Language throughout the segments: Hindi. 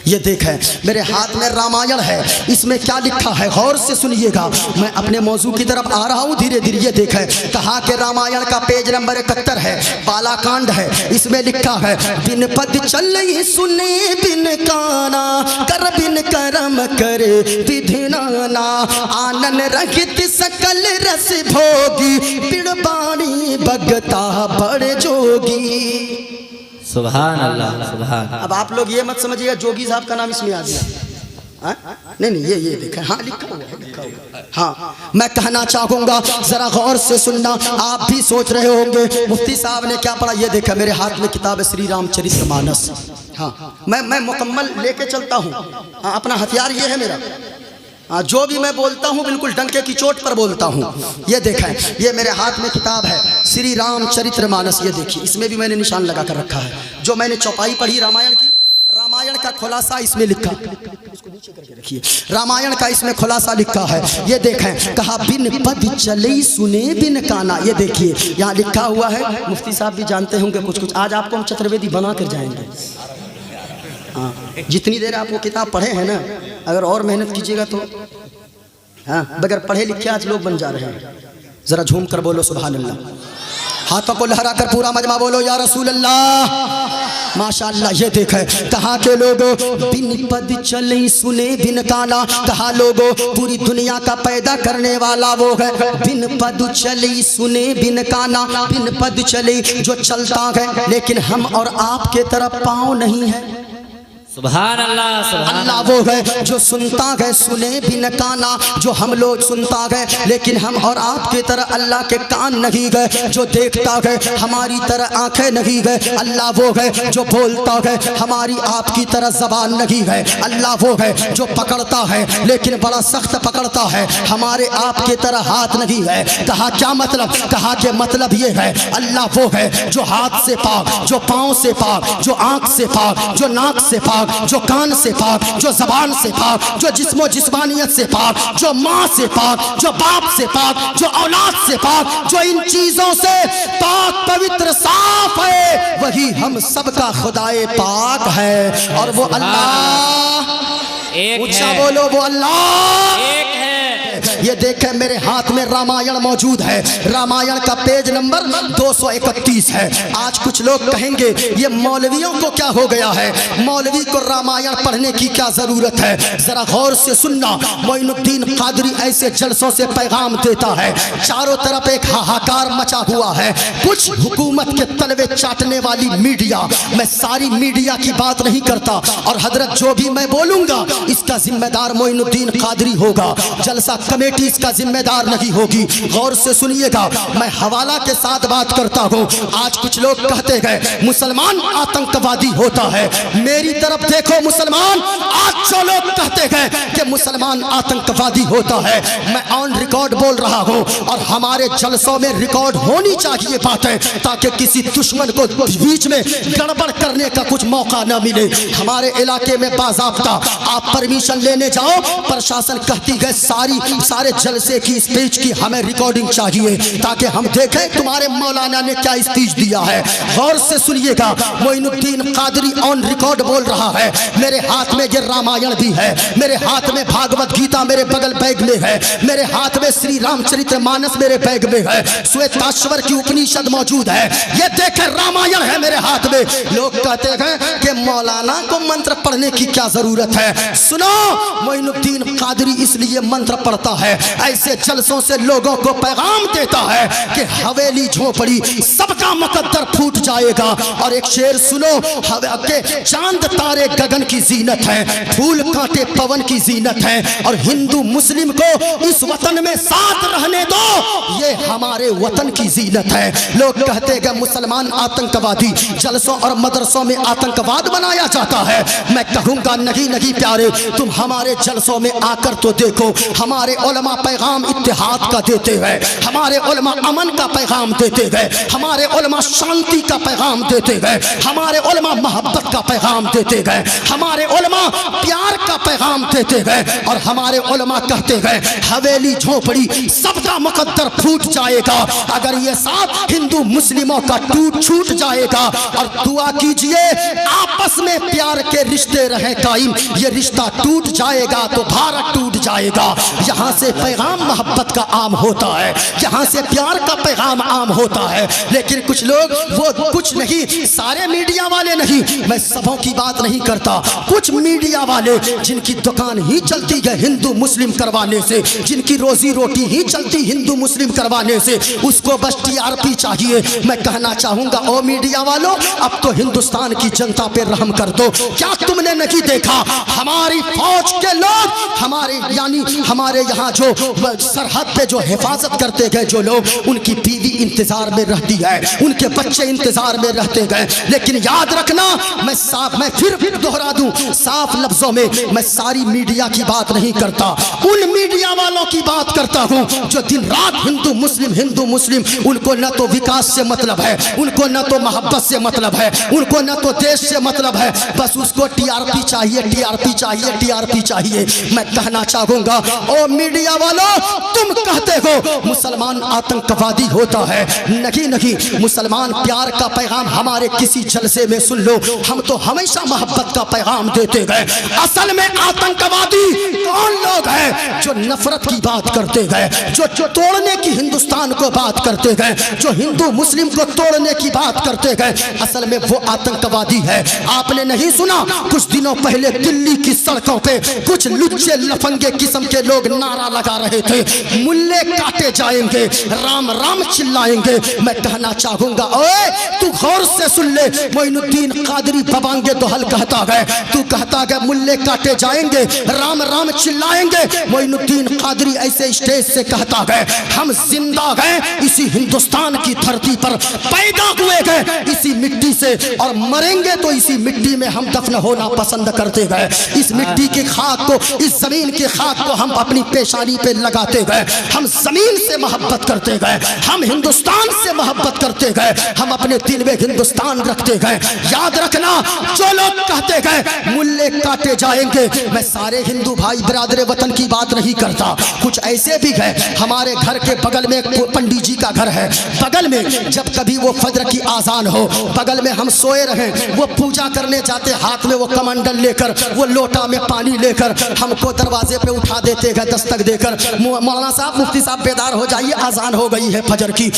ये देखें मेरे हाथ में रामायण है, इसमें क्या लिखा है गौर से सुनिएगा। मैं अपने मौजू की तरफ आ रहा हूँ धीरे धीरे। ये देखें कहा कि रामायण का पेज नंबर 71 है, बालाकांड है। इसमें लिखा है बिन पद चलई सुने बिन काना, कर बिन करम करे विधि नाना, आनन रहित सकल रस भोगी, बिड़बाणी भगता बड़ जोगी। सुभान अल्लाह सुभान। अब आप लोग ये मत समझिएगा जोगी साहब का नाम इसमें आ गया। नहीं नहीं ये देखें, हाँ लिखा हुआ है, लिखा हुआ है। हाँ मैं कहना चाहूँगा जरा गौर से सुनना, आप भी सोच रहे होंगे मुफ्ती साहब ने क्या पढ़ा। ये देखा मेरे हाथ में किताब है श्री रामचरितमानस। हाँ मैं मुकम्मल लेके चलता हूँ। हाँ अपना हथियार ये है मेरा। हाँ जो भी मैं बोलता हूँ बिल्कुल डंके की चोट पर बोलता हूँ। ये देखें ये मेरे हाथ में किताब है श्री रामचरितमानस। ये देखिए इसमें भी मैंने निशान लगा कर रखा है। जो मैंने चौपाई पढ़ी रामायण की, रामायण का खुलासा इसमें लिखा, इसको नीचे करके रखिए। रामायण का इसमें खुलासा लिखा है। ये देखें कहा बिन पद चले सुने बिन काना। ये देखिए यहाँ लिखा हुआ है, मुफ्ती साहब भी जानते होंगे कुछ कुछ। आज आपको हम चतुर्वेदी बना कर जाएंगे। हाँ जितनी देर आप वो किताब पढ़े हैं ना, अगर और मेहनत कीजिएगा तो हाँ बगैर पढ़े लिखे आज लोग बन जा रहे हैं। जरा झूम कर बोलो सुभान अल्लाह, हाथों को लहरा कर पूरा मजमा बोलो या रसूल अल्लाह माशाअल्लाह। ये देखे कहाँ के लोगों बिन पद चले सुने बिन काना, कहा लोगों पूरी दुनिया का पैदा करने वाला वो है। बिन पद चले सुने बिन काना, बिन पद चले जो चलता है लेकिन हम और आपके तरफ पाँव नहीं है। सुभान अल्लाह सुभान अल्लाह वो है जो सुनता है सुने बिन काना, जो हम लोग सुनता है लेकिन हम और आपकी तरह अल्लाह के कान नहीं गए। जो देखता है हमारी तरह आंखें नहीं गए। अल्लाह वो है जो बोलता है हमारी आपकी तरह जबान नहीं है। अल्लाह वो है जो पकड़ता है लेकिन बड़ा सख्त पकड़ता है, हमारे आपके तरह हाथ नहीं है। कहा क्या मतलब, कहा कि मतलब ये है अल्लाह वो है जो हाथ से पाक, जो पाँव से पाक, जो आँख से पाक, जो नाक से पाक, जो कान से पाक, जो जबान से पाक, जो जिस्मो जिस्मानियत से पाक, जो माँ से पाक, जो बाप से पाक, जो औलाद से पाक, जो इन चीजों से पाक पवित्र साफ है, वही हम सबका खुदाए पाक है। और वो अल्लाह ऊंचा बोलो वो अल्लाह एक है। ये देखें मेरे हाथ में रामायण मौजूद है। रामायण का पेज नंबर 231 है। आज कुछ लोग कहेंगे ये मौलवियों को क्या हो गया है, मौलवी को रामायण पढ़ने की क्या जरूरत है। जरा गौर से सुनना, मोइनुद्दीन कादरी ऐसे जलसों से पैगाम देता है, चारों तरफ एक हाहाकार मचा हुआ है। कुछ हुकूमत के तलवे चाटने वाली मीडिया, मैं सारी मीडिया की बात नहीं करता, और हजरत जो भी मैं बोलूंगा इसका जिम्मेदार मोइनुद्दीन कादरी होगा, जलसा कमेटी इसका जिम्मेदार नहीं होगी। गौर से सुनिएगा, मैं हवाला के साथ बात करता हूँ। आज कुछ लोग कहते हैं मुसलमान आतंकवादी होता है। मेरी तरफ देखो मुसलमान, आज जो लोग कहते हैं कि मुसलमान आतंकवादी होता है, मैं ऑन रिकॉर्ड बोल रहा हूँ, और हमारे जलसों में रिकॉर्ड होनी चाहिए बातें, ताकि किसी दुश्मन को बीच में गड़बड़ करने का कुछ मौका न मिले। हमारे इलाके में बाज़ाब्ता आप परमिशन लेने जाओ, प्रशासन कहती है सारे जलसे की स्पीच की हमें रिकॉर्डिंग चाहिए, ताकि हम देखें तुम्हारे मौलाना ने क्या स्पीच दिया है। गौर से सुनिएगा, मोइनुद्दीन कादरी ऑन रिकॉर्ड बोल रहा है। मेरे हाथ में ये रामायण भी है, मेरे हाथ में भागवत गीता मेरे बगल बैग में है, मेरे हाथ में श्री रामचरितमानस मेरे बैग में है, श्वेताश्वर की उपनिषद मौजूद है। ये देखें रामायण है मेरे हाथ में। लोग कहते हैं कि मौलाना को मंत्र पढ़ने की क्या जरूरत है। सुनो, मोइनुद्दीन कादरी इसलिए मंत्र पढ़ता है, ऐसे जलसों से लोगों को पैगाम देता है कि हवेली झोपड़ी सबका मुकद्दर फूट जाएगा। और एक शेर सुनो, के चांद तारे गगन की जीनत है, फूल कांटे पवन की जीनत है, और हिंदू मुस्लिम को इस वतन में साथ रहने दो, ये हमारे वतन की जीनत है। लोग कहते हैं मुसलमान आतंकवादी, जलसों और मदरसों में आतंकवाद बनाया जाता है। मैं कहूंगा नहीं नहीं प्यारे तुम हमारे जलसों में आकर तो देखो, हमारे उलमा पैगाम इत्तेहाद का देते हैं, हमारे उलमा अमन का पैगाम देते गए, हमारे उलमा शांति का पैगाम देते गए, हमारे उलमा मोहब्बत का पैगाम देते गए, हमारे उलमा प्यार का पैगाम देते गए, और हमारे उलमा कहते गए हवेली झोपड़ी सबका मुकद्दर फूट जाएगा अगर ये साथ हिंदू मुस्लिमों का टूट छूट जाएगा। और दुआ कीजिए आपस में प्यार के रिश्ते रहे कायम, ये रिश्ता टूट जाएगा तो भारत टूट जाएगा। यहाँ से पैगाम मोहब्बत का आम होता है, यहाँ से प्यार का पैगाम आम होता है। लेकिन कुछ लोग वो कुछ नहीं, सारे मीडिया वाले नहीं, मैं सबों की बात नहीं करता, कुछ मीडिया वाले जिनकी दुकान ही चलती है हिंदू मुस्लिम करवाने से, जिनकी रोजी रोटी ही चलती हिंदू मुस्लिम करवाने से, उसको बस टीआरपी चाहिए। मैं कहना चाहूंगा ओ मीडिया वालों, अब तो हिंदुस्तान की जनता पे रहम कर दो। क्या तुमने नहीं देखा हमारी फौज के लोग, हमारे यानी हमारे यहाँ जो सरहद पे जो हिफाजत करते गए जो लोग, उनकी बीवी इंतजार में रहती है, उनके बच्चे इंतजार में रहते गए। लेकिन याद रखना, मैं फिर दोहरा दूं साफ लफ्जों में, मैं सारी मीडिया की बात नहीं करता, उन मीडिया वालों की बात करता हूं जो दिन रात हिंदू मुस्लिम, उनको न तो विकास से मतलब है, उनको न तो मोहब्बत से मतलब है, उनको न तो देश से मतलब है, बस उसको टीआरपी चाहिए, टीआरपी चाहिए, टीआरपी चाहिए। मैं कहना चाहूंगा ओ मीडिया वालों, तुम कहते हो मुसलमान आतंकवादी होता है, नहीं, मुसलमान प्यार का पैगाम हमारे किसी जलसे में सुन लो, हम तो हमेशा मोहब्बत का पैगाम देते गए। असल में आतंकवादी कौन लोग हैं जो नफरत की बात करते गए, जो तोड़ने की हिंदुस्तान को बात करते गए, जो हिंदू मुस्लिम को तोड़ने की बात करते गए, असल में वो आतंकवादी है। आपने नहीं सुना कुछ दिनों पहले दिल्ली की सड़कों पे कुछ लुच्चे लफंगे किस्म के लोग नारा लगा रहे थे, मुल्ले काटे जाएंगे, राम राम चिल्लाएंगे। मैं कहना चाहूंगा ओए तू गौर से सुन ले, मोइनुद्दीन कादरी बबांगे दोहल कहता है, तू कहता है मुल्ले काटे जाएंगे, राम राम चिल्लाएंगे। मोइनुद्दीन कादरी ऐसे स्टेज से कहता है हम जिंदा हैं इसी हिंदुस्तान की धरती पर, पैदा हुए गए इसी मिट्टी से, और मरेंगे तो इसी मिट्टी में हम दफन होना पसंद करते गए। इस मिट्टी की खाक को, इस जमीन की खाक को हम अपनी पेशानी पे लगाते गए, हम जमीन से मोहब्बत करते गए, हम हिंदुस्तान से मोहब्बत करते गए, हम अपने दिल में हिंदुस्तान रखते गए। याद रखना, जो लोग कहते गए मुल्ले काटे जाएंगे, मैं सारे हिंदू भाई बिरादरे वतन की बात नहीं करता, कुछ ऐसे भी है, हमारे घर के बगल में एक पंडित जी का घर है, बगल में जब कभी वो फजर की आजान हो, बगल में हम सोए रहे, वो पूजा करने जाते, हाथ में वो कमंडल लेकर, वो लोटा में पानी लेकर हमको दरवाजे पे उठा देते हैं दस्तक देकर, मौलाना साहब मुफ्ती साहब बेदार हो जाइए, आजान हो गई है फजर की।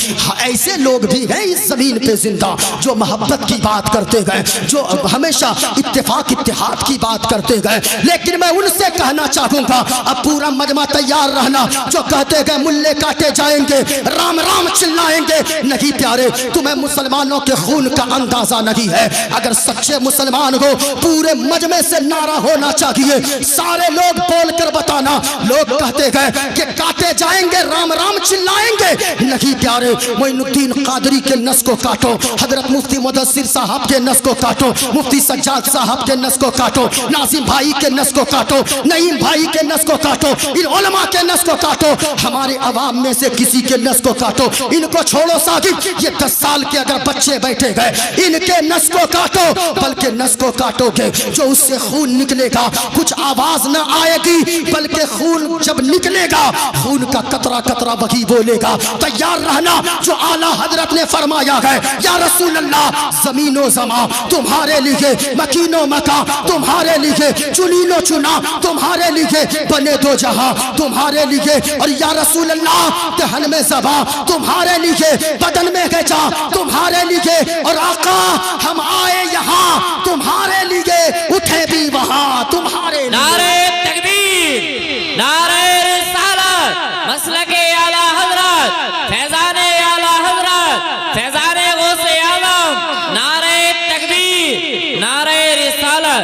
ऐसे लोग भी हैं इस जमीन पे जिंदा जो मोहब्बत की बात करते गए, जो हमेशा इत्तेफाक इत्तेहाद की बात करते गए। लेकिन मैं उनसे कहना चाहूंगा अब पूरा मजमा तैयार रहना, जो कहते गए मुल्ले काटे जाएंगे, राम राम चिल्लाएंगे। नहीं प्यारे, तुम्हें मुसलमानों के खून का अंदाजा नहीं है। अगर सच्चे मुसलमान हो पूरे मजमे से नारा होना चाहिए, सारे लोग बोलकर बताना। लोग कहते गए कि काटे जाएंगे, राम राम चिल्लाएंगे। नहीं प्यारे, मोइनुद्दीन कादरी के नस को काटो, हजरत मुफ्ती मुदस्सिर साहब के नस को काटो, मुफ्ती सज्जाद साहब के नस को काटो, नाजिम भाई के नस को काटो, नईम भाई के नस को काटो, इन उलमा के नस को काटो, हमारे अवाम में से किसी के नस को काटो। इनको छोड़ो साकिब, ये 10 साल के अगर बच्चे बैठे गए, इनके नस को काटो, बल्कि नस को काटोगे जो उससे खून निकलेगा, कुछ आवाज ना आएगी, बल्कि खून जब निकलेगा, खून का कतरा कतरा वही बोलेगा। तैयार रहना, जो आला हजरत ने फरमाया है, या रसूल अल्लाह जमीनो जमा तुम्हारे लिए, मकीनो मका तुम्हारे लिए, चुनीनो चुना तुम्हारे लिए, बने दो जहां तुम्हारे लिए, और या रसूल अल्लाह दहन में ज़बा तुम्हारे लिए, बदन में गजा तुम्हारे लिए, और आका हम आए यहाँ तुम्हारे लिए, उठे भी वहां तुम्हारे लिए। नारे तकबीर, नारे रिसालत, मसलके आला हजरत, फैजाने आला हजरत, फैजाने गौसे आलम, नारे तकबीर, नारे रिसालत।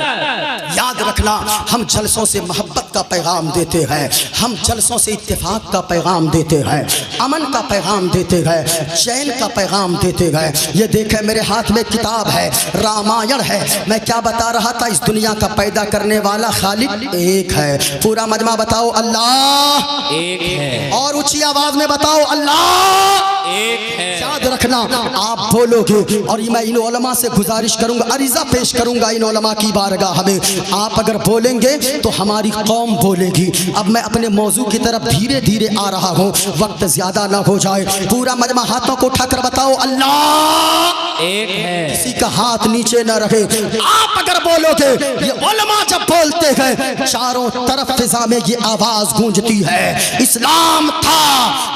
याद रखना। रखना, हम जलसों से मोहब्बत का पैगाम देते हैं, हम जलसों से इत्तेफाक का पैगाम देते हैं, अमन का पैगाम देते हैं, चैन का पैगाम देते हैं। ये देखें मेरे हाथ में किताब है, रामायण है। मैं क्या बता रहा था, इस दुनिया का पैदा करने वाला खालिक एक है। पूरा मजमा बताओ अल्लाह एक है। और ऊंची आवाज में बताओ अल्लाह एक है। याद रखना, आप बोलोगे और मैं इन उलमा से गुजारिश करूंगा, अरीजा पेश करूंगा इन उलमा की बारगाह में, आप अगर बोलेंगे तो हमारी कौम बोलेगी। अब मैं अपने मौजू की तरफ धीरे धीरे आ रहा हूँ, वक्त ज्यादा ना हो जाए। पूरा मजमा हाथों को उठाकर बताओ अल्लाह एक है। किसी का हाथ नीचे न रहे। आप अगर बोलोगे, ये उलमा जब बोलते हैं चारों तरफ फिजा में ये आवाज गूंजती है, इस्लाम था,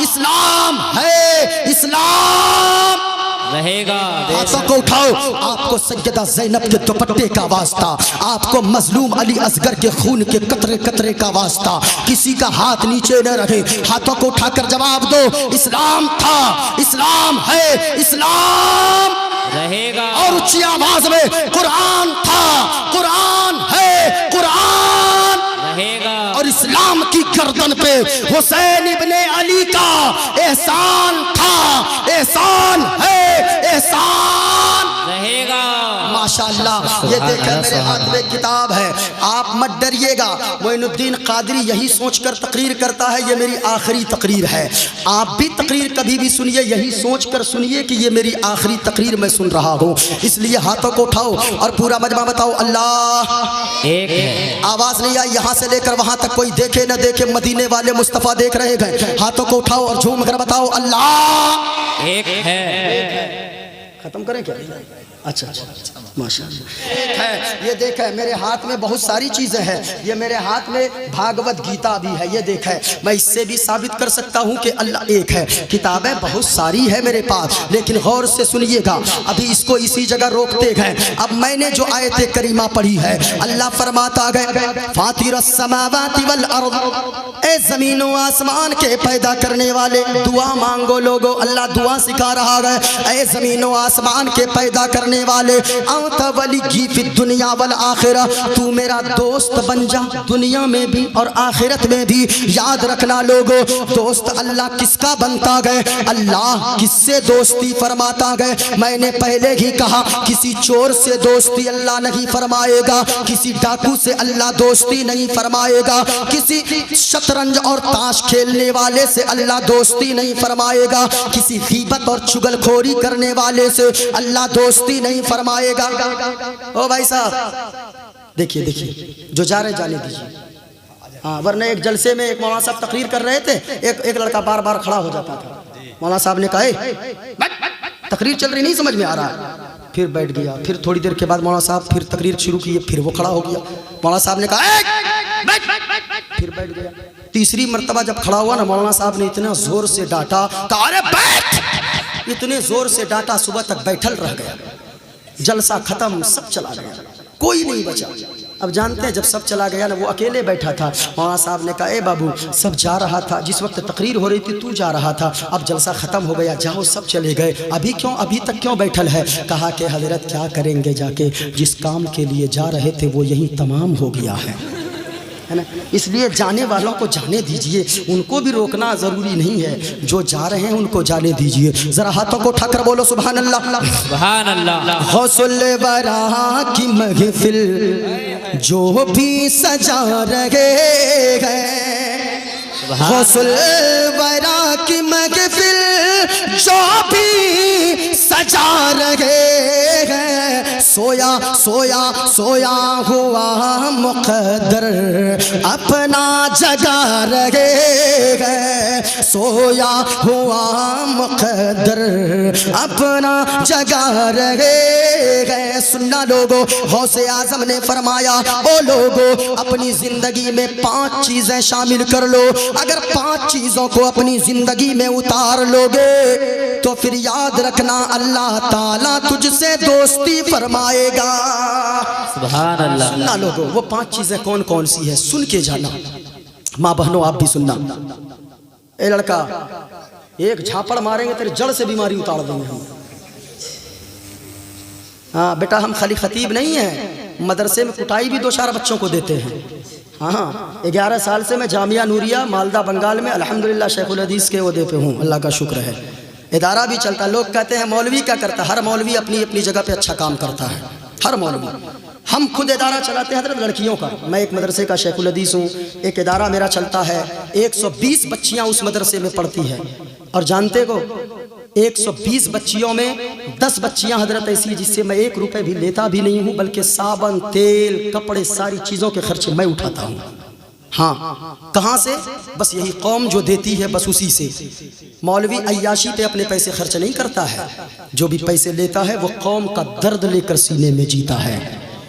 इस्लाम है, इस्लाम रहेगा। हाथों को उठाओ। आपको सैयदा ज़ैनब के दुपट्टे का वास्ता, आपको मजलूम अली असगर के खून के कतरे कतरे का वास्ता, किसी का हाथ नीचे न रहे। हाथों को उठाकर जवाब दो, इस्लाम था, इस्लाम है, इस्लाम रहेगा। और ऊंची आवाज में कुरान था, कुरान है, कुरान रहेगा। और इस्लाम की गर्दन पे हुसैन इब्ने अली का एहसान था, एहसान है, एहसान रहेगा। माशाअल्लाह। ये देखें मेरे हाथ में किताब है, आप मत डरिएगा। मोइनुद्दीन कादरी यही सोचकर तकरीर करता है ये मेरी आखिरी तकरीर है। आप भी तकरीर कभी भी सुनिए, यही सोचकर सुनिए कि ये मेरी आखिरी तकरीर मैं सुन रहा हूँ। इसलिए हाथों को उठाओ और पूरा मजमा बताओ अल्लाह एक है। आवाज नहीं आई, यहाँ से लेकर वहां तक कोई देखे न देखे, मदीने वाले मुस्तफा देख रहे गए। हाथों को उठाओ और झूम कर बताओ अल्लाह एक है। खत्म करें क्या? अच्छा माशाअल्लाह। एक है। ये देख है मेरे हाथ में बहुत सारी चीजें हैं। ये मेरे हाथ में भागवत गीता भी है। ये देख है, मैं इससे भी साबित कर सकता हूँ कि अल्लाह एक है। किताबें बहुत सारी है मेरे पास, लेकिन गौर से सुनिएगा, अभी इसको इसी जगह रोकते गए। अब मैंने जो आयत करीमा पढ़ी है, अल्लाह फरमाता गए फातिरस समावाति वल अर्द, ए जमीन व आसमान के पैदा करने वाले, दुआ मांगो लोगो, अल्लाह दुआ सिखा रहा है। ए जमीन व आसमान के पैदा करने वाले, अंत वली फी दुनिया वल आखिरा, तू मेरा दोस्त बन जा दुनिया में भी और आखिरत में भी। याद रखना लोगो, दोस्त अल्लाह किसका बनता गए? अल्लाह किससे दोस्ती फरमाता गए? मैंने पहले ही कहा, किसी चोर से दोस्ती अल्लाह नहीं फरमाएगा, किसी डाकू से अल्लाह दोस्ती नहीं फरमाएगा, किसी शतरंज और ताश खेलने वाले से अल्लाह दोस्ती नहीं फरमाएगा, किसी गीबत और चुगलखोरी करने वाले से अल्लाह दोस्ती नहीं फरमाएगा। ओ भाई साहब देखिए देखिए, जो जा रहे जाने दीजिए। हाँ, वरना एक जलसे में एक मौलाना साहब तकरीर कर रहे थे, एक लड़का बार बार खड़ा हो जाता था। मौलाना साहब ने कहा तकरीर चल रही, नहीं समझ में आ रहा, फिर बैठ गया। फिर थोड़ी देर के बाद मौलाना साहब फिर तकरीर शुरू की, फिर वो खड़ा हो गया। मौलाना साहब ने कहा फिर बैठ गया। तीसरी मर्तबा जब खड़ा हुआ ना, मौलाना साहब ने इतना जोर से डांटा, अरे बैठ, इतने जोर से डांटा सुबह तक बैठल रह गया। जलसा खत्म, सब चला गया, कोई नहीं बचा। अब जानते हैं जब सब चला गया ना, वो अकेले बैठा था। मौलाना साहब ने कहा, ए बाबू, सब जा रहा था, जिस वक्त तकरीर हो रही थी तू जा रहा था, अब जलसा खत्म हो गया, जाओ सब चले गए, अभी क्यों, अभी तक क्यों बैठल है? कहा कि हजरत क्या करेंगे जाके, जिस काम के लिए जा रहे थे वो यहीं तमाम हो गया है ना। इसलिए जाने वालों को जाने दीजिए, उनको भी रोकना जरूरी नहीं है, जो जा रहे हैं उनको जाने दीजिए। जरा हाथों को उठाकर बोलो सुभान अल्लाह, सुभान अल्लाह। हौसुल बरा की महफिल जो भी सजा रहे हैं, हौसुल बरा की महफिल जो भी सजा रहे हैं, सोया सोया सोया हुआ मुक़द्दर अपना जगा रहे हैं, सोया हुआ मुक़द्दर अपना जगा रहे हैं। सुनना लोगो, गौसे आज़म ने फरमाया, ओ लोगो, अपनी जिंदगी में 5 चीजें शामिल कर लो। अगर 5 चीजों को अपनी जिंदगी में उतार लोगे तो फिर याद रखना अल्लाह ताला तुझसे दोस्ती फरमाएगा। सुभान अल्लाह। सुनना लोगो, वो 5 चीजें कौन कौन सी है, सुन के जाना। माँ बहनों आप भी सुनना। ए लड़का, एक झापड़ मारेंगे तेरे जड़ से बीमारी उतार देंगे हम। हाँ बेटा, हम खाली खतीब नहीं हैं, मदरसे में कुटाई भी 2-4 बच्चों को देते हैं। हाँ, 11 साल से मैं जामिया नूरिया मालदा बंगाल में अल्हम्दुलिल्लाह शेखुल हदीस के ओहदे पे हूँ, अल्लाह का शुक्र है। इदारा भी चलता। लोग कहते हैं मौलवी क्या करता है? हर मौलवी अपनी अपनी जगह पे अच्छा काम करता है, हर मौलवी। हम खुद इदारा चलाते हैं हज़रत लड़कियों का। मैं एक मदरसे का शेखुल हदीस हूँ, एक इदारा मेरा चलता है, 120 बच्चियाँ उस मदरसे में पढ़ती हैं। और जानते हो 120 बच्चियों में 10 बच्चियाँ हजरत ऐसी जिससे मैं 1 रुपये भी लेता भी नहीं हूँ, बल्कि साबन, तेल, कपड़े, सारी चीज़ों के खर्चे मैं उठाता हूँ। हाँ, कहाँ से? बस यही कौम जो देती है, बस उसी से। मौलवी अय्याशी पे अपने पैसे खर्च नहीं करता है, जो भी पैसे लेता है वो कौम का दर्द लेकर सीने में जीता है।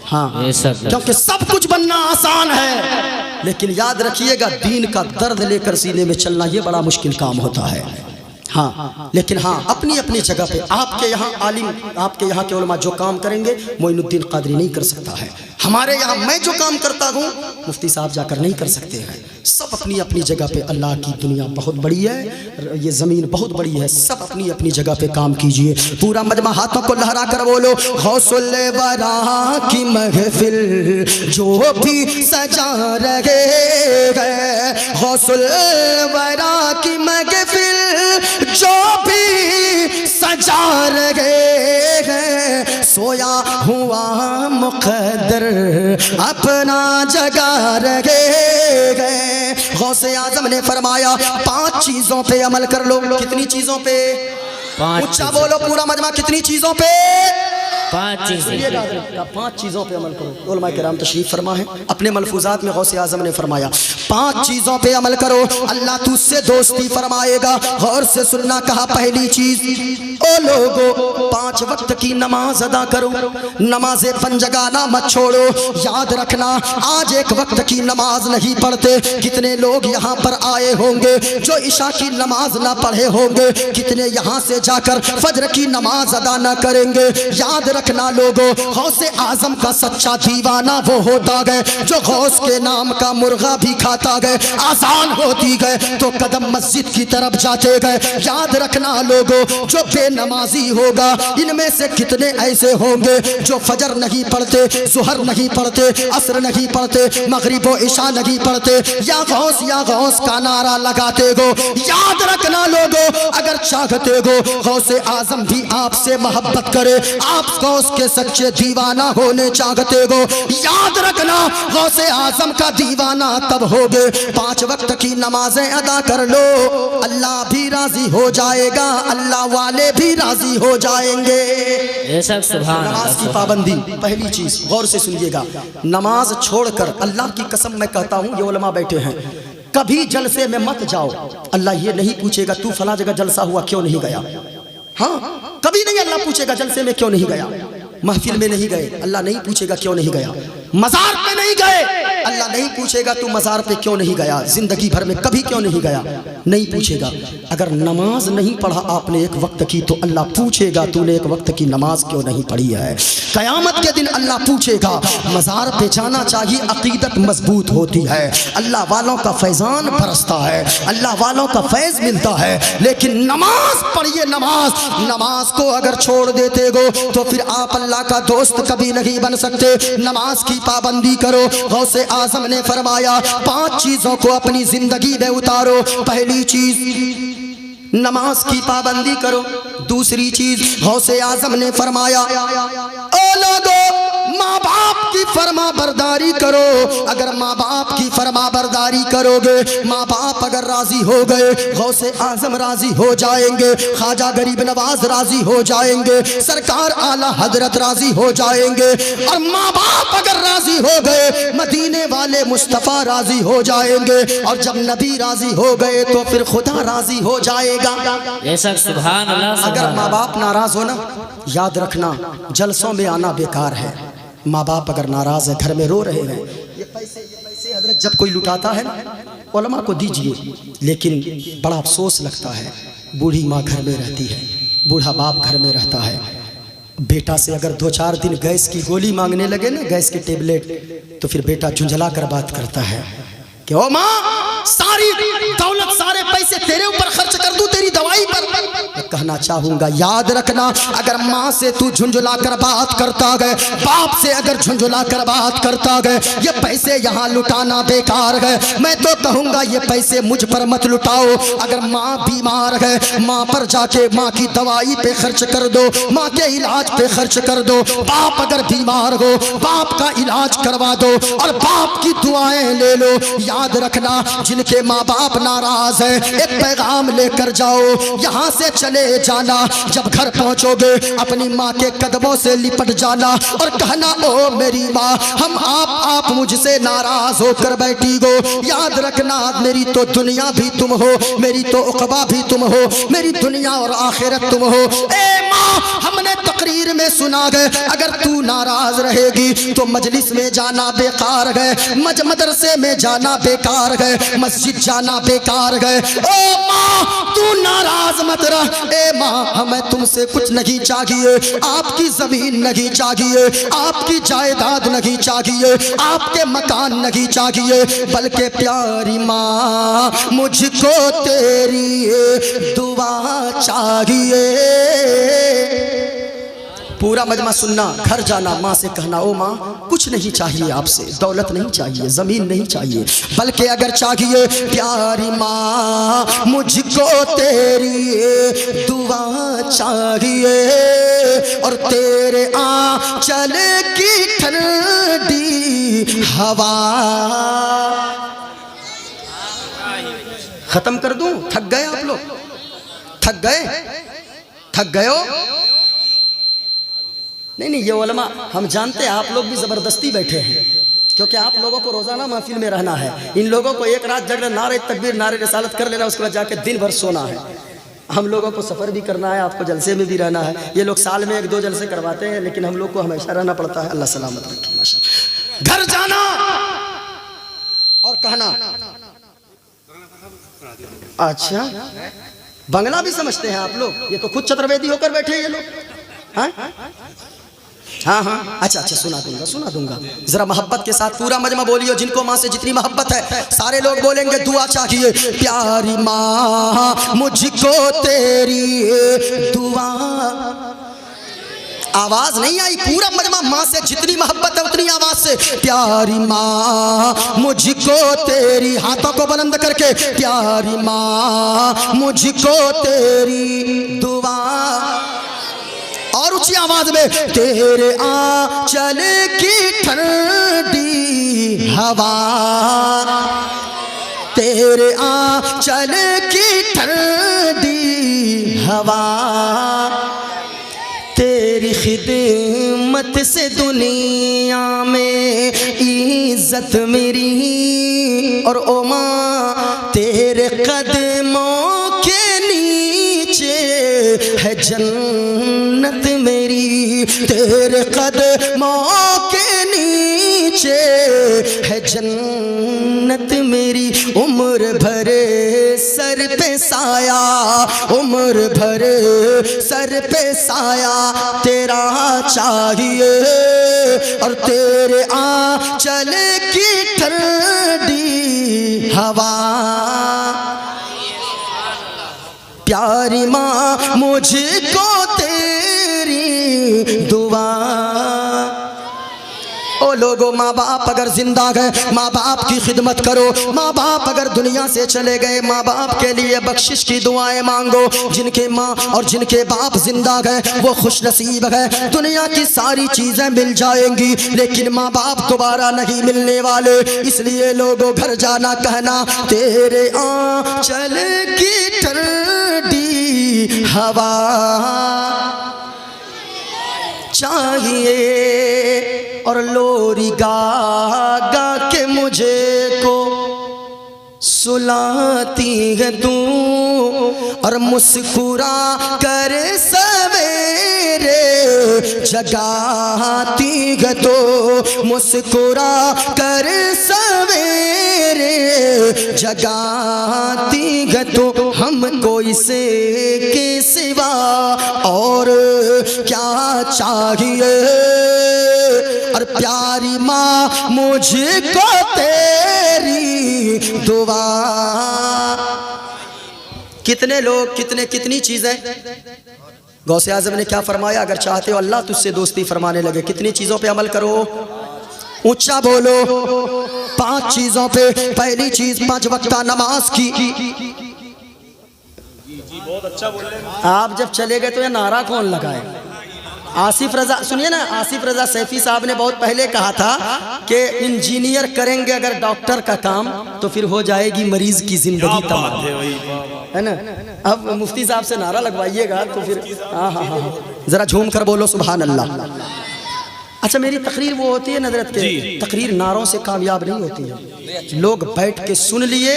हाँ, क्योंकि सब कुछ बनना आसान है, लेकिन याद रखिएगा दीन का दर्द लेकर सीने में चलना ये बड़ा मुश्किल काम होता है। हाँ, लेकिन हाँ, अपनी अपनी जगह पे आपके यहाँ आलिम, आपके यहाँ के उलमा जो काम करेंगे मोइनुद्दीन कादरी नहीं कर सकता है। हमारे यहाँ मैं जो काम करता हूँ मुफ्ती साहब जाकर नहीं कर सकते हैं। सब अपनी अपनी जगह पे, अल्लाह की दुनिया बहुत बड़ी है, ये ज़मीन बहुत बड़ी है, सब अपनी अपनी जगह पे काम कीजिए। पूरा मजमा हाथों को लहरा कर बोलो, गौसुल वरा की महफिल जो भी सजा रहे हैं, गौसुल वरा की महफिल जो भी सजा रहे हैं, सोया हुआ मुक़द्दर अपना जगा रहे हैं। गौसे आज़म ने फरमाया 5 चीज़ों पे अमल कर लो। कितनी चीज़ों पे? 5। ऊंचा बोलो पूरा मजमा, कितनी चीज़ों पे? 5 चीज़ें। 5 चीज़ों पे अमल करो। उलमा किराम तशरीफ फरमा है, अपने मलफूजात में गौसे आज़म ने फरमाया 5 चीज़ों पे अमल करो, अल्लाह तुझसे दोस्ती फरमाएगा। गौर से सुनना, कहा पहली चीज़, ओ लोगो 5 वक्त की नमाज अदा करो, नमाज़े पंजगाना मत छोड़ो। याद रखना, आज एक वक्त की नमाज नहीं पढ़ते। कितने लोग यहाँ पर आए होंगे जो इशा की नमाज ना पढ़े होंगे, कितने यहाँ से जाकर फजर की नमाज अदा ना करेंगे। याद रखना लोगों, गौसे आजम का सच्चा दीवाना वो होता गए जो गौस के नाम का मुर्गा भी खाता गए, आसान होती गए तो कदम मस्जिद की तरफ जाते गए। याद रखना लोगों, जो बेनमाजी होगा, इनमें से कितने ऐसे होंगे जो फजर नहीं पढ़ते, सुहर नहीं पढ़ते, असर नहीं पढ़ते, मगरिब व इशा नहीं पढ़ते, या गौस का नारा लगाते गो। याद रखना लोगों, अगर चाहते हो गौसे आजम भी आपसे मोहब्बत करे, आप गौस के सच्चे दीवाना होने चाहते हो, याद रखना गौसे आजम का दीवाना तब होगे 5 वक्त की नमाजें अदा कर लो, अल्लाह भी राजी हो जाएगा, अल्लाह वाले भी राजी हो जाएंगे। नमाज की पाबंदी पहली चीज, गौर से सुनिएगा। नमाज छोड़कर, अल्लाह की कसम मैं कहता हूँ, ये उलमा बैठे हैं, कभी जलसे में मत जाओ। अल्लाह ये नहीं पूछेगा तू फला जगह जलसा हुआ क्यों नहीं गया। हाँ, कभी नहीं अल्लाह पूछेगा जलसे में क्यों नहीं गया, महफिल में नहीं गए, अल्लाह नहीं पूछेगा क्यों नहीं गया, मज़ार पे नहीं गए, अल्लाह नहीं पूछेगा तू मज़ार पे क्यों नहीं गया, जिंदगी भर में कभी क्यों नहीं गया, नहीं पूछेगा। अगर नमाज नहीं पढ़ा आपने एक वक्त की, तो अल्लाह पूछेगा तूने एक वक्त की नमाज क्यों नहीं पढ़ी है। क़यामत के दिन अल्लाह पूछेगा। मज़ार पे जाना चाहिए, अकीदत मजबूत होती है, अल्लाह वालों का फैज़ान बरसता है, अल्लाह वालों का फैज़ मिलता है। लेकिन नमाज पढ़िए, नमाज को अगर छोड़ देते हो तो फिर आप अल्लाह का दोस्त कभी नहीं बन सकते। नमाज की पाबंदी करो। गौसे आज़म ने फरमाया 5 चीजों को अपनी जिंदगी में उतारो। पहली चीज नमाज की पाबंदी करो। दूसरी चीज गौसे आज़म ने फरमाया, ओ लोगों, माँ बाप की फरमा बरदारी करो। अगर माँ बाप की फरमा बरदारी करोगे, माँ बाप अगर राजी हो गए, गौसे आज़म राजी हो जाएंगे, ख्वाजा गरीब नवाज राजी हो जाएंगे, सरकार आला हजरत राजी हो जाएंगे। और माँ बाप अगर राजी हो गए, मदीने वाले मुस्तफ़ा राजी हो जाएंगे। और जब नबी राजी हो गए तो फिर खुदा राजी हो जाएगा। सुभान अल्लाह। अगर माँ बाप नाराज हो ना, याद रखना जलसों में आना बेकार है। माँ बाप अगर नाराज है, घर में रो रहे हैं, ये पैसे हजरत जब कोई लुटाता है ना, उलमा को दीजिए। लेकिन बड़ा अफसोस लगता है, बूढ़ी माँ घर में रहती है, बूढ़ा बाप घर में रहता है, बेटा से अगर 2-4 दिन गैस की गोली मांगने लगे ना, गैस की टेबलेट, तो फिर बेटा झुंझला कर बात करता है कि ओ माँ सारी दौलत सारे पैसे तेरे ऊपर खर्च कर दूं तेरी दवाई पर? मैं कहना चाहूंगा याद रखना, अगर माँ से तू झुंझुला कर बात करता गए, बाप से अगर झुंझुला कर बात करता गए, ये पैसे यहाँ लुटाना बेकार है। मैं तो कहूंगा ये पैसे मुझ पर मत लुटाओ। अगर माँ बीमार है, माँ पर जाके माँ की दवाई पे खर्च कर दो, माँ के इलाज पे खर्च कर दो। बाप अगर बीमार हो, बाप का इलाज करवा दो और बाप की दुआएं ले लो। याद रखना, जिनके माँ बाप नाराज है, एक पैगाम लेकर जाओ, यहाँ से चले जाना। जब घर पहुँचोगे अपनी माँ के कदमों से लिपट जाना और कहना, ओ मेरी माँ, हम आप मुझसे नाराज होकर बैठी हो। याद रखना, मेरी तो दुनिया भी तुम हो, मेरी तो उक़बा भी तुम हो, मेरी दुनिया और आखिरत तुम हो। ए माँ, हमने तकरीर में सुना है, अगर तू नाराज रहेगी तो मजलिस में जाना बेकार है, मदरसे में जाना बेकार है, मस्जिद जाना बेकार है। ओ माँ, तू नाराज मत रह। ए माँ, हमें तुमसे कुछ नहीं चाहिए, आपकी जमीन नहीं चाहिए, आपकी जायदाद नहीं चाहिए, आपके मकान नहीं चाहिए, बल्कि प्यारी माँ, मुझको तेरी दुआ चाहिए। पूरा मजमा सुनना, घर जाना, माँ से कहना, ओ माँ, कुछ नहीं चाहिए आपसे, दौलत नहीं चाहिए, ज़मीन नहीं चाहिए, बल्कि अगर चाहिए प्यारी माँ, मुझको तेरी दुआ चाहिए और तेरे आंचल की ठंडी हवा। खत्म कर दूं? थक गए आप लोग? थक गए हो? नहीं, ये उलमा हम जानते हैं, आप लोग भी ज़बरदस्ती बैठे हैं, क्योंकि आप लोगों को रोज़ाना महफिल में रहना है। इन लोगों को एक रात जगह नारे तकबीर, नारे रिसालत कर लेना, उसके बाद जाके दिन भर सोना है। हम लोगों को सफ़र भी करना है, आपको जलसे में भी रहना है। ये लोग साल में 1-2 जलसे करवाते हैं, लेकिन हम लोग को हमेशा रहना पड़ता है। अल्लाह सलामत रखे। माशाअल्लाह। घर जाना और कहना, अच्छा बंगला भी समझते हैं आप लोग? ये तो खुद चतुर्वेदी होकर बैठे हैं ये लोग। हाँ, अच्छा, सुना दूंगा। जरा मोहब्बत के साथ पूरा मजमा बोलियो, जिनको माँ से जितनी मोहब्बत है सारे लोग बोलेंगे दुआ चाहिए। प्यारी माँ, मुझको तेरी दुआ। आवाज नहीं आई, पूरा मजमा माँ से जितनी मोहब्बत है उतनी आवाज से। प्यारी माँ, मुझको तेरी, हाथों को बुलंद करके, प्यारी माँ, मुझको तेरी दुआ। और ऊंची आवाज में, तेरे आंचल की ठंडी हवा, तेरे आंचल की ठंडी हवा, तेरी खिदमत से दुनिया में इज्जत मेरी, और ओ माँ, तेरे कदमों के नीचे है जन्नत मेरी, तेरे कदमों के नीचे है जन्नत मेरी। उम्र भरे सर पे साया, उम्र भरे सर पे साया तेरा चाहिए और तेरे आंचल की ठंडी हवा। प्यारी माँ, मुझको तेरी दुआ। ओ लोगों, माँ बाप अगर जिंदा गए, माँ बाप की खिदमत करो। माँ बाप अगर दुनिया से चले गए, माँ बाप के लिए बख्शिश की दुआएं मांगो। जिनके माँ और जिनके बाप जिंदा गए वो खुश नसीब है, दुनिया की सारी चीज़ें मिल जाएंगी, लेकिन माँ बाप दोबारा नहीं मिलने वाले। इसलिए लोगों, घर जाना, कहना, तेरे आंचल की ठंडी हवा चाहिए और लोरी गा गा के मुझे को सुलाती है तू, और मुस्कुरा कर सवेरे जगाती है तो, मुस्कुरा कर सवेरे जगाती है तो। हमको इसे के सिवा और क्या चाहिए। और प्यारी माँ, मुझको तेरी दुआ। कितने लोग कितनी चीजें गौसे आजम ने क्या फरमाया, अगर चाहते हो अल्लाह तुझसे दोस्ती फरमाने लगे, कितनी चीजों पे अमल करो, ऊंचा बोलो, 5 चीजों पे। पहली चीज 5 वक्त नमाज की। बहुत अच्छा बोल रहे हैं आप जब चले गए तो ये नारा कौन लगाए? आसिफ रजा, सुनिए ना, आसिफ रजा सैफी साहब ने बहुत पहले कहा था कि इंजीनियर करेंगे अगर डॉक्टर का काम तो फिर हो जाएगी मरीज की जिंदगी तमाम, है ना। अब मुफ्ती साहब से नारा लगवाइएगा तो फिर हाँ हाँ हाँ जरा झूम कर बोलो सुभान अल्लाह। अच्छा, मेरी तकरीर वो होती है नजरत के, तकरीर नारों से कामयाब नहीं होती है। लोग बैठ के सुन लिए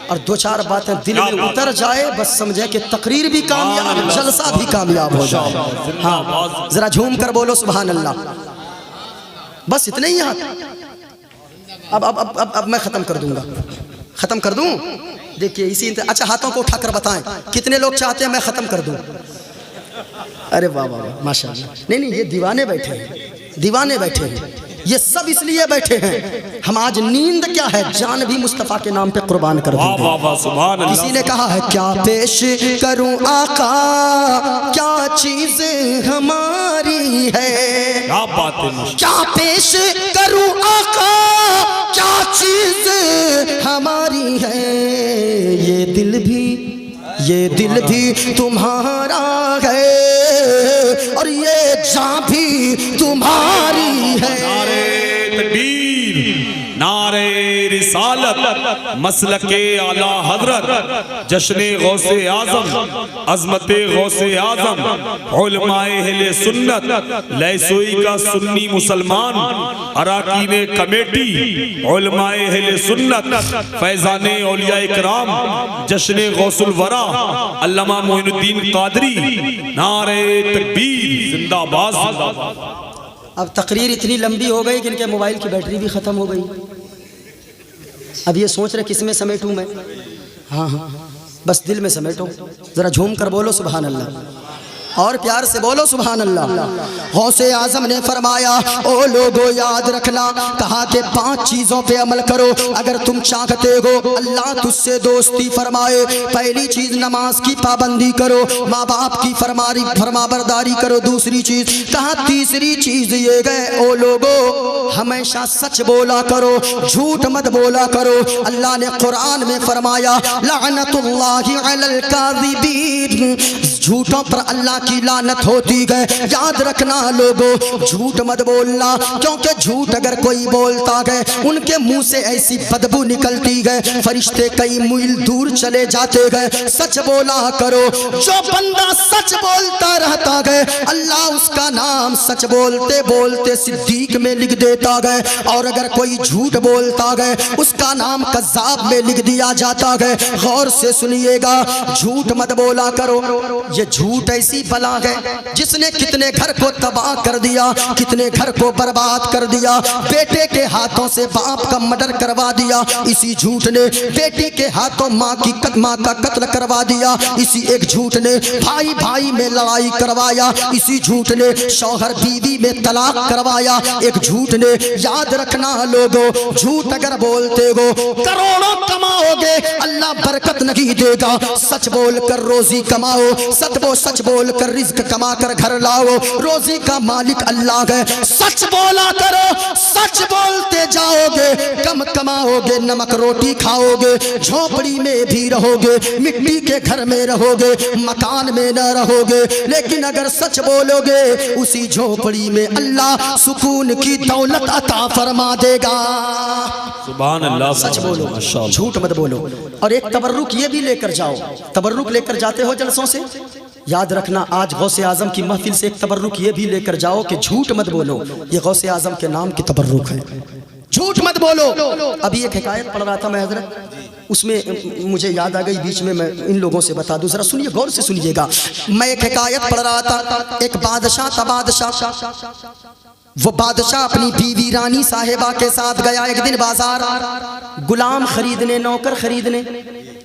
और 2-4 बातें दिल में उतर जाए, बस समझे कि तकरीर भी कामयाब, जलसा भी कामयाब हो जाए। हाँ, जरा झूम कर बोलो सुभान अल्लाह। बस इतने ही हाथ। अब मैं खत्म कर दूंगा, खत्म कर दूं। देखिए इसी, अच्छा हाथों को उठाकर बताएं कितने लोग चाहते हैं मैं खत्म कर दूं। अरे वाह वाह वाह, माशाल्लाह। नहीं, ये दीवाने बैठे हैं, दीवाने बैठे हैं, ये सब इसलिए बैठे हैं। हम आज नींद क्या है, जान भी मुस्तफ़ा के नाम पे कुर्बान कर देंगे। किसी ने कहा है क्या पेश करूं आका, क्या चीज हमारी है, क्या बात है, क्या पेश करूं आका, क्या चीज हमारी है। ये दिल भी तुम्हारा है और ये जान भी तुम्हारी है। नारे तकबीर, नारे रिसालत, मसलके आला हजरत, जश्ने गौसे आजम, अजमते गौसे आजम, उलमाए अहले सुन्नत, लैसोई का सुन्नी मुसलमान, अराकीने कमेटी, उलमाए अहले सुन्नत, फैजाने औलिया इकराम, जश्ने गौसुल वरा, अल्लामा मोइनुद्दीन कादरी, नारे तकबीर, जिंदाबाद जिंदाबाद। अब तकरीर इतनी लंबी हो गई कि इनके मोबाइल की बैटरी भी ख़त्म हो गई। अब ये सोच रहे किस में समेटूं मैं। हाँ हाँ, बस दिल में समेटो, ज़रा झूम कर बोलो सुभान अल्लाह और प्यार से बोलो सुभान अल्लाह। गौसे आजम ने फरमाया, ओ लोगो याद रखना, कहा कि 5 चीज़ों पे अमल करो अगर तुम चाहते हो अल्लाह तुझसे दोस्ती फरमाए। पहली चीज़ नमाज की पाबंदी करो, माँ बाप की फरमाबरदारी करो। दूसरी चीज़ कहा, तीसरी चीज़ ये गए, ओ लोगो हमेशा सच बोला करो, झूठ मत बोला करो। अल्लाह ने कुरान में फरमाया, लअनतुल्लाहि अलल काज़िबीन, झूठों पर अल्लाह की लानत होती है। याद रखना लोगों, झूठ मत बोलना, क्योंकि झूठ अगर कोई बोलता है उनके मुंह से ऐसी बदबू निकलती है, फरिश्ते कई मील दूर चले जाते हैं। सच बोला करो, जो बंदा सच बोलता रहता है अल्लाह उसका नाम सच बोलते बोलते सिद्दीक में लिख देता है, और अगर कोई झूठ बोलता है उसका नाम कज़्ज़ाब में लिख दिया जाता है। गौर से सुनिएगा, झूठ मत बोला करो। ये झूठ ऐसी बला है जिसने कितने घर को तबाह कर दिया, कितने घर को बर्बाद कर दिया। बेटे के हाथों से बाप का मर्डर करवा दिया, इसी झूठ ने बेटी के हाथों माँ का कत्ल करवा दिया। इसी एक झूठ ने भाई भाई में लड़ाई करवाया, इसी झूठ ने शौहर बीवी में तलाक करवाया। एक झूठ ने, याद रखना लोगों, झूठ अगर बोलते हो करोड़ों कमाओगे अल्लाह बरकत नहीं देगा। सच बोल कर रोजी कमाओ, सच बोल कर रिज्क कमा कर घर लाओ, रोजी का मालिक अल्लाह है। सच बोला करो, सच बोलते जाओगे, कम कमाओगे, नमक रोटी खाओगे, झोपड़ी में भी रहोगे, मिट्टी के घर में रहोगे, मकान में न रहोगे। लेकिन अगर सच बोलोगे उसी झोपड़ी में अल्लाह सुकून की दौलत अता फरमा देगा। सुभान अल्लाह। सच बोलो, झूठ मत बोलो। और एक तबर्रुक ये भी लेकर जाओ, तबर्रुक लेकर जाते हो जलसों से, याद रखना आज गौसे आजम की महफिल से एक तबर्रुक ये भी लेकर जाओ कि झूठ मत बोलो। ये गौसे आजम के नाम की तबर्रुक है, झूठ मत बोलो। अभी एक हिकायत पढ़ रहा था मैं हजरत, उसमें मुझे याद आ गई, बीच में मैं इन लोगों से बता दूं, जरा सुनिए, गौर से सुनिएगा। मैं एक हिकायत पढ़ रहा था, एक बादशाह था, वो बादशाह अपनी बीवी रानी साहिबा के साथ गया एक दिन बाजार गुलाम खरीदने, नौकर खरीदने।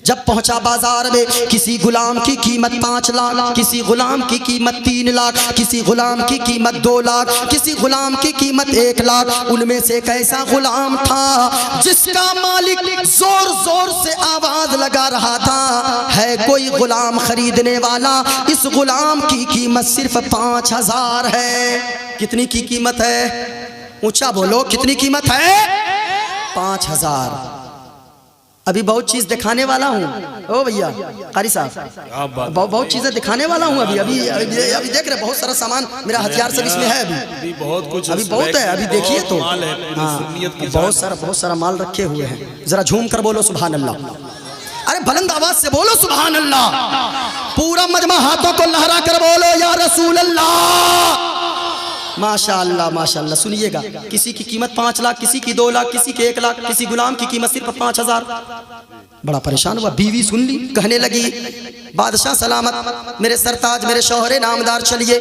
जब पहुंचा बाजार में, किसी गुलाम की कीमत 5 लाख, किसी गुलाम की कीमत 3 लाख, किसी गुलाम की कीमत 2 लाख, किसी गुलाम की कीमत 1 लाख। उनमें से एक ऐसा गुलाम था जिसका मालिक जोर जोर से आवाज लगा रहा था, है कोई गुलाम खरीदने वाला? इस गुलाम की कीमत सिर्फ 5000 है। कितनी की कीमत है? ऊंचा बोलो, कितनी कीमत है? 5000। अभी बहुत चीज दिखाने वाला हूँ। ओ भैया कारी साहब, बहुत चीजें दिखाने वाला हूँ। अभी देख रहे बहुत सारा सामान मेरा हथियार सब इसमें है। अभी बहुत कुछ, अभी बहुत है। अभी देखिए तो बहुत सारा माल रखे हुए हैं। जरा झूम कर बोलो सुभान अल्लाह। अरे बुलंद आवाज से बोलो सुभान अल्लाह। पूरा मजमा हाथों को लहरा कर बोलो या रसूल अल्लाह। माशाअल्लाह माशाअल्लाह। सुनिएगा, किसी की कीमत 5 लाख, किसी की 2 लाख, किसी की 1 लाख, किसी गुलाम की कीमत सिर्फ 5000। बड़ा परेशान हुआ। बीवी सुन ली, कहने लगी बादशाह सलामत, मेरे सरताज, मेरे शौहरे नामदार, चलिए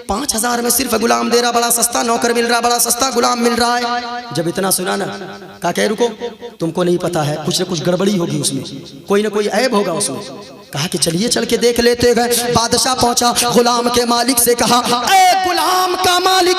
5000 में सिर्फ गुलाम दे रहा, बड़ा सस्ता नौकर मिल रहा, बड़ा सस्ता गुलाम मिल रहा है। जब इतना सुना ना, कहा कह रुको, तुमको नहीं पता है, कुछ न कुछ गड़बड़ी होगी उसमें, कोई ना कोई ऐब होगा उसमें। कहा कि चलिए चल के देख लेते गए। बादशाह पहुंचा, गुलाम के मालिक से कहा, ए गुलाम का मालिक,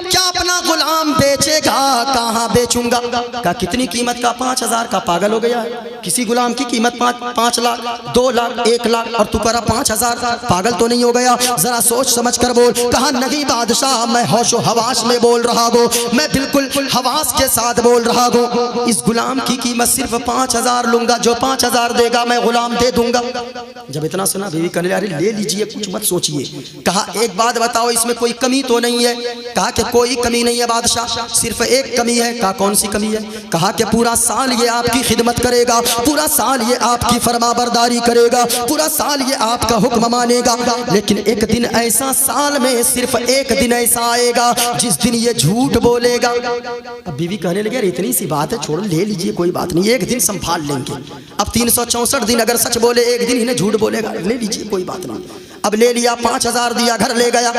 क्या अपना गुलाम बेचेगा? कहाँ बेचूंगा? कहा कितनी कीमत का? 5000 का। पागल हो गया है? किसी गुलाम की कीमत 5 लाख, 2 लाख, 1 लाख और तू करा 5000? पागल तो नहीं हो गया? जरा सोच समझ कर बोल। कहा नहीं बादशाह, मैं होशो हवास में बोल रहा हूँ, मैं बिल्कुल हवास के साथ बोल रहा हूँ। इस गुलाम की कीमत सिर्फ 5000 लूंगा, जो 5000 देगा मैं गुलाम दे दूंगा। जब इतना सुना, बीवी कहने लगी ले लीजिए, कुछ मत सोचिए। कहा एक बात बताओ, इसमें कोई कमी तो नहीं है? कहा कि कोई कमी नहीं है बादशाह, सिर्फ एक कमी है। कहा कौन सी कमी है? कहा कि पूरा साल ये आपकी खिदमत करेगा, पूरा साल ये आपकी फरमाबरदारी करेगा, पूरा साल ये आपका हुक्म मानेगा, लेकिन एक दिन ऐसा साल में सिर्फ एक दिन ऐसा आएगा जिस दिन ये झूठ बोलेगा। अब बीवी कहने लगी अरे इतनी सी बात है, छोड़ ले लीजिए, कोई बात नहीं, एक दिन संभाल लेंगे। अब 364 दिन अगर सच बोले, एक दिन इन्हें झूठ बोलेगा, ले लीजिए कोई बात नहीं। अब ले लिया, 5000 दिया, घर ले गया,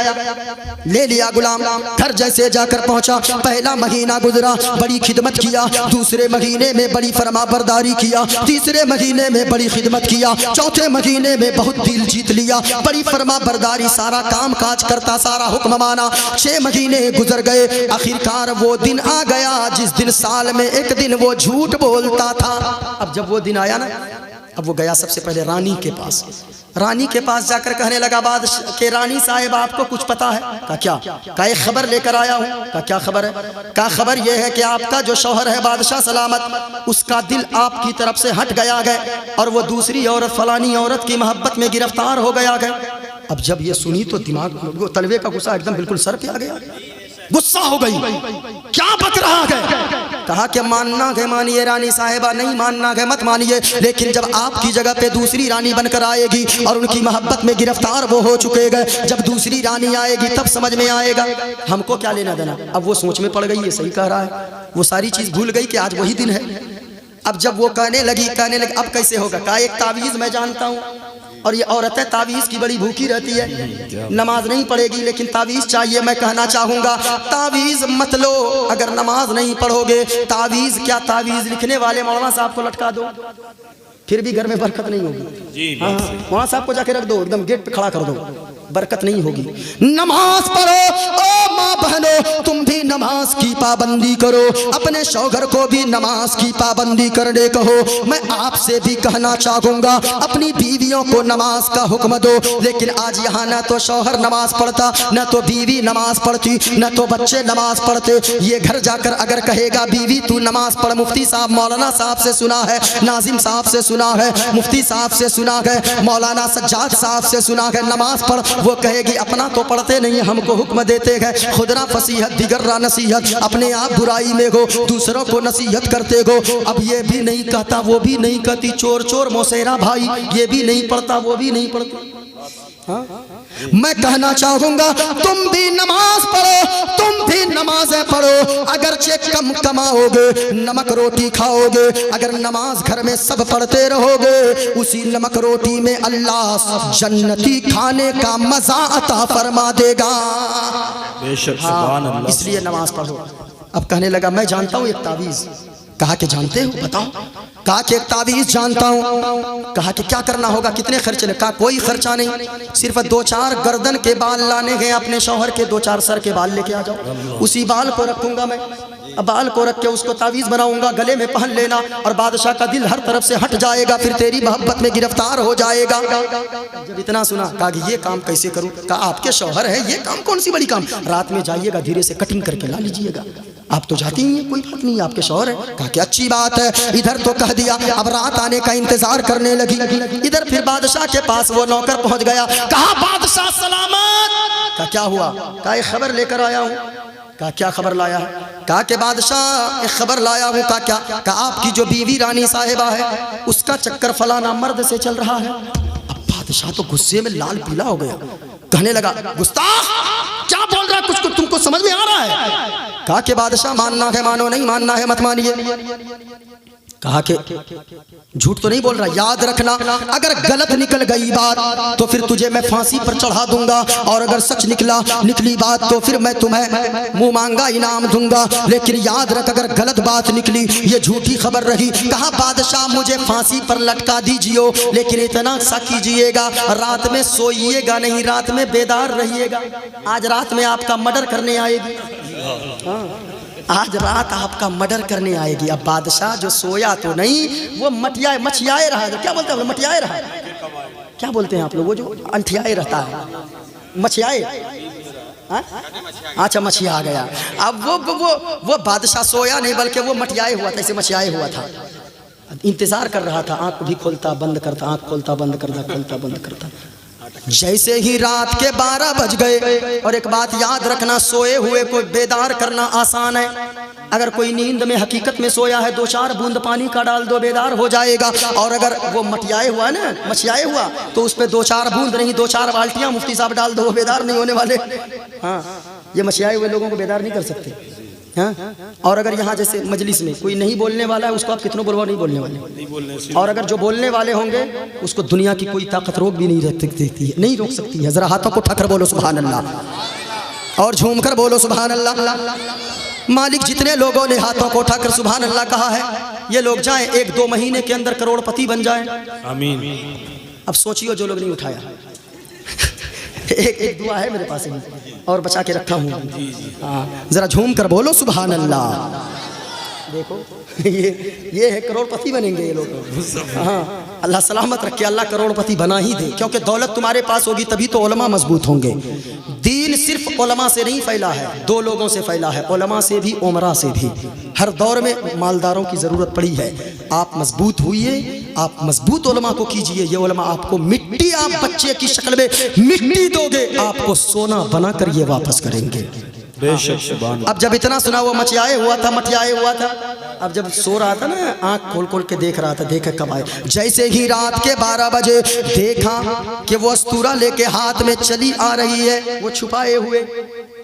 ले लिया गुलाम। घर जैसे जाकर पहुंचा, पहला महीना गुजरा, बड़ी खिदमत किया, दूसरे महीने में बड़ी फरमाबरदारी किया, तीसरे महीने में बड़ी खिदमत किया, चौथे महीने में बहुत दिल जीत लिया, बड़ी फरमाबरदारी, सारा काम काज करता, सारा हुक्म माना। 6 महीने गुजर गए, आखिरकार वो दिन आ गया जिस दिन साल में एक दिन वो झूठ बोलता था। अब जब वो दिन आया ना, अब वो गया सबसे पहले रानी के पास। रानी के पास जाकर कहने लगा बादशाह के रानी साहिब आपको कुछ पता है? कहा क्या? कहा एक खबर लेकर आया हूँ। कहा क्या खबर है? कहा खबर यह है कि आपका जो शौहर है बादशाह सलामत, उसका दिल आपकी तरफ से हट गया है और वो दूसरी औरत, फलानी औरत की मोहब्बत में गिरफ्तार हो गया है। अब जब ये सुनी तो दिमाग, तलवे का गुस्सा एकदम बिल्कुल सर पे आ गया, गुस्सा हो गई। क्या बक रहा है? कहा कि मानना है मानिए रानी साहिबा, नहीं मानना है मत मानिए, लेकिन जब आपकी जगह पे दूसरी रानी बनकर आएगी और उनकी मोहब्बत में गिरफ्तार वो हो चुके गए, जब दूसरी रानी आएगी तब समझ में आएगा, हमको क्या लेना देना। अब वो सोच में पड़ गई, ये सही कह रहा है, वो सारी चीज भूल गई कि आज वही दिन है। अब जब वो कहने लगी अब कैसे होगा? कहा एक तावीज मैं जानता हूँ, और ये औरतें तावीज की बड़ी भूखी रहती है, नमाज नहीं पढ़ेगी लेकिन तावीज चाहिए। मैं कहना चाहूंगा तावीज मत लो, अगर नमाज नहीं पढ़ोगे, तावीज क्या, तावीज लिखने वाले मौलाना साहब को लटका दो, फिर भी घर में बरकत नहीं होगी। हाँ, मौलाना साहब को जाके रख दो, एकदम गेट पे खड़ा कर दो, बरकत नहीं होगी। नमाज पढ़ो ओ माँ बहनों, तुम भी नमाज की पाबंदी करो, अपने शौहर को भी नमाज की पाबंदी करने कहो। मैं आपसे भी कहना चाहूंगा अपनी बीवियों को नमाज का हुक्म दो, लेकिन आज यहाँ न तो शौहर नमाज पढ़ता, न तो बीवी नमाज पढ़ती, न तो बच्चे नमाज पढ़ते। ये घर जाकर अगर कहेगा बीवी तू नमाज पढ़, मुफ्ती साहब मौलाना साहब से सुना है, नाजिम साहब से सुना है, मुफ्ती साहब से सुना है, मौलाना सज्जाद साहब से सुना है, नमाज पढ़, वो कहेगी अपना तो पढ़ते नहीं, हमको हुक्म देते हैं, खुदरा फसीहत दिगर्रा नसीहत, अपने आप बुराई में हो, दूसरों को नसीहत करते हो। अब ये भी नहीं कहता, वो भी नहीं कहती, चोर चोर मौसेरा भाई, ये भी नहीं पढ़ता, वो भी नहीं पढ़ता। हाँ? मैं कहना चाहूंगा तुम भी नमाज पढ़ो, तुम भी नमाजें पढ़ो, अगरचे कम कमाओगे, नमक रोटी खाओगे, अगर नमाज घर में सब पढ़ते रहोगे, उसी नमक रोटी में अल्लाह जन्नती खाने का मजा अता फरमा देगा। बेशक सुभान अल्लाह। इसलिए नमाज पढ़ो। अब कहने लगा मैं जानता हूँ एक तावीज। कहा कि जानते हो, बताओ। कहा कि एक तावीज़ जानता हूँ। कहा कि क्या करना होगा, कितने खर्चे लगे? कहा कोई खर्चा नहीं, सिर्फ 2-4 गर्दन के बाल लाने हैं अपने शौहर के, 2-4 सर के बाल लेके आ जाओ, उसी बाल को रखूंगा मैं। अब बाल को रख के उसको तावीज़ बनाऊंगा, गले में पहन लेना, और बादशाह का दिल हर तरफ से हट जाएगा, फिर तेरी मोहब्बत में गिरफ्तार हो जाएगा। जब इतना सुना कहा कि ये काम कैसे करूं? कहा आपके शौहर है, ये काम कौन सी बड़ी काम, रात में जाइएगा धीरे से कटिंग करके ला लीजिएगा, आप तो जाती ही हैं, कोई बात नहीं, आपके शौहर है। कहा कि अच्छी बात है। इधर तो कह दिया, अब रात आने का इंतजार करने लगी। इधर फिर बादशाह के पास वो नौकर पहुंच गया। कहा बादशाह सलामत। कहा क्या हुआ? कहा एक खबर लेकर आया हूँ। कहा क्या खबर लाया है? कहा कि बादशाह एक खबर लाया हूँ। कहा क्या? कहा आपकी जो बीवी रानी साहिबा है उसका चक्कर फलाना मर्द से चल रहा है। अब बादशाह तो गुस्से में लाल पीला हो गया, कहने लगा गुस्ताख क्या बोल रहा है, कुछ को तुमको समझ में आ रहा है? कहा कि बादशाह मानना है मानो, नहीं मानना है मत मानिए। कहा कि झूठ तो नहीं बोल रहा, याद रखना अगर गलत निकल गई बात तो फिर तुझे मैं फांसी पर चढ़ा दूंगा, और अगर सच निकली बात तो फिर मैं तुम्हें मुंह मांगा इनाम दूंगा, लेकिन याद रख अगर गलत बात निकली ये झूठी खबर रही। कहा बादशाह मुझे फांसी पर लटका दीजिए, लेकिन इतना सा कीजिएगा रात में सोइएगा नहीं, रात में बेदार रहिएगा। आज रात में आपका मर्डर करने आएगी, आज रात आपका मर्डर करने आएगी। अब बादशाह जो सोया तो नहीं, वो मछियाए रहा, क्या बोलते हैं मटियाए रहा, क्या बोलते हैं आप लोग, वो जो अंठियाए रहता है, मछियाए, अच्छा मछिया आ गया। अब वो बादशाह सोया नहीं बल्कि वो मटियाए हुआ था, ऐसे मछियाए हुआ था, इंतजार कर रहा था, आंख भी खोलता बंद करता, आंख खोलता बंद करता, खोलता बंद करता। जैसे ही रात के 12 बज गए, और एक बात याद रखना, सोए हुए को बेदार करना आसान है, अगर कोई नींद में हकीकत में सोया है 2-4 बूंद पानी का डाल दो बेदार हो जाएगा, और अगर वो मटियाए हुआ ना, मछियाए हुआ, तो उस पर 2-4 बूंद नहीं 2-4 बाल्टियां मुफ्ती साहब डाल दो, वो बेदार नहीं होने वाले। हाँ, ये मछियाए हुए लोगों को बेदार नहीं कर सकते। हाँ? और अगर यहाँ जैसे मजलिस में कोई नहीं बोलने वाला है उसको आप कितनों बोलवा नहीं बोलने वाले, और अगर जो बोलने वाले होंगे उसको दुनिया की कोई ताकत रोक भी नहीं नहीं रोक सकती है। जरा हाथों को उठाकर बोलो सुभान अल्लाह, और झूमकर बोलो सुभान अल्लाह। मालिक जितने लोगों ने हाथों को उठाकर सुभान अल्लाह कहा है, ये लोग जाएं 1-2 महीने के अंदर करोड़पति बन जाएं। आमीन। अब सोचियो जो लोग नहीं उठाया, एक दुआ है मेरे पास और बचा के रखा हूँ, जरा झूम कर बोलो सुभान अल्लाह। देखो ये है करोड़पति बनेंगे ये लोग। हाँ, अल्लाह सलामत रखे, अल्लाह करोड़पति बना ही दे, क्योंकि दौलत तुम्हारे पास होगी तभी तो उलमा मजबूत होंगे। दीन सिर्फ उलमा से नहीं फैला है, 2 लोगों से फैला है, उलमा से भी उमरा से भी। हर दौर में मालदारों की ज़रूरत पड़ी है। आप मजबूत हुइए, आप मजबूत उलमा को कीजिए, ये उलमा आपको मिट्टी, आप बच्चे की शक्ल में मिट्टी दोगे, आपको सोना बनाकर ये वापस करेंगे। बेशक। अब जब इतना सुना, वो मटियाए हुआ था, अब जब सो रहा था ना, आंख खोल के देख रहा था, देखा कब आए। जैसे ही रात के 12 बजे देखा कि वो अस्तूरा लेके हाथ में चली आ रही है, वो छुपाए हुए।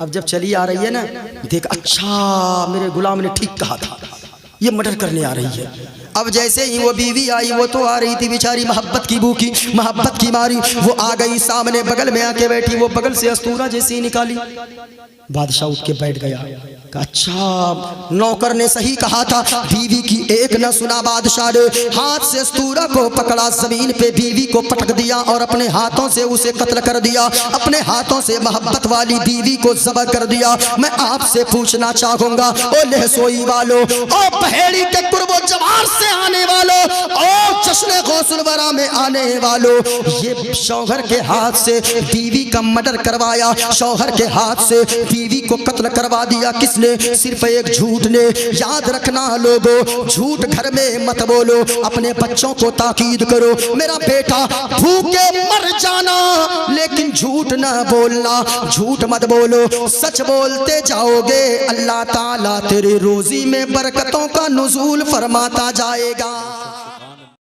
अब जब चली आ रही है ना, देख अच्छा मेरे गुलाम ने ठीक कहा था, ये मर्डर करने आ रही है। अब जैसे ही वो बीवी आई, वो तो आ रही थी बेचारी मोहब्बत की भूखी, मोहब्बत की मारी, वो आ गई सामने, बगल में आके बैठी, वो बगल से अस्तूरा जैसी निकाली। बादशाह उठ के बैठ गया, अच्छा नौकर ने सही कहा था, बीवी की एक न सुना बादशाह ने, हाथ से अस्तूरा को पकड़ा, जमीन पे बीवी को पटक दिया और अपने हाथों से उसे कत्ल कर दिया, अपने हाथों से मोहब्बत वाली बीवी को ज़ब्ह कर दिया। मैं आपसे पूछना चाहूंगा, ओ लहसोई वालों, ओ पहेड़ी के कुर्बो जवार से आने वालों, ओ जश्न गौसुल वरा में आने वालों, ये शौहर के हाथ से बीवी का मर्डर करवाया, शौहर के हाथ से बीवी को कत्ल करवा दिया किसने? सिर्फ एक झूठ ने। याद रखना लोगों, झूठ घर में मत बोलो, अपने बच्चों को ताकीद करो, मेरा बेटा भूखे मर जाना लेकिन झूठ ना बोलना, झूठ मत बोलो, सच बोलते जाओगे, अल्लाह ताला तेरे रोजी में बरकतों का नुज़ूल फरमाता जाएगा।